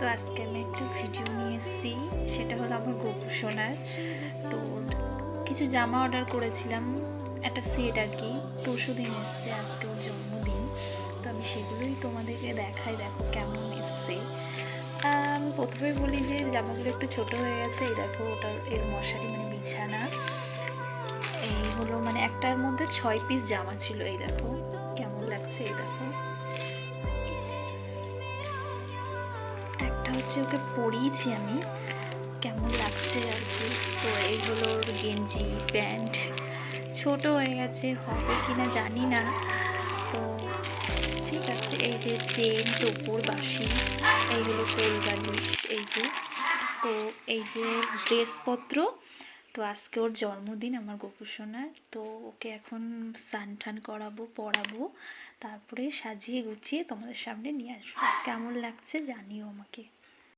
তো আজকে আমি একটা ভিডিও নিয়ে এসেছি, সেটা হলো আমার গোপু সোনার। তো কিছু জামা অর্ডার করেছিলাম, একটা সেট আর কি। পরশুদিন এসছে, আজকে ওর জন্মদিন। তো আমি সেগুলোই তোমাদেরকে দেখাই, দেখো কেমন এসছে। আমি প্রথমে বলি যে জামাগুলো একটু ছোট হয়ে গেছে। এই দেখো, ওটার এর মশারি মানে বিছানা এই হলো, মানে একটার মধ্যে 6 পিস জামা ছিল। এই দেখো কেমন লাগছে, এই দেখো। একটা হচ্ছে ওকে পরিয়েছি আমি, কেমন লাগছে আর কি। তো এই হলো ওর গেঞ্জি প্যান্ট, ছোট হয়ে গেছে, হবে কিনা জানি না। তো ঠিক আছে, এই যে চেন, টোপর, বাঁশি, এই হলো কোল বালিশ, এই যে। তো এই যে ড্রেসপত্র। তো আজকে ওর জন্মদিন আমার গোপু সোনার। তো ওকে এখন স্নান টান করাবো, পরাবো, তারপরে সাজিয়ে গুছিয়ে তোমাদের সামনে নিয়ে আসবো। কেমন লাগছে জানিও আমাকে।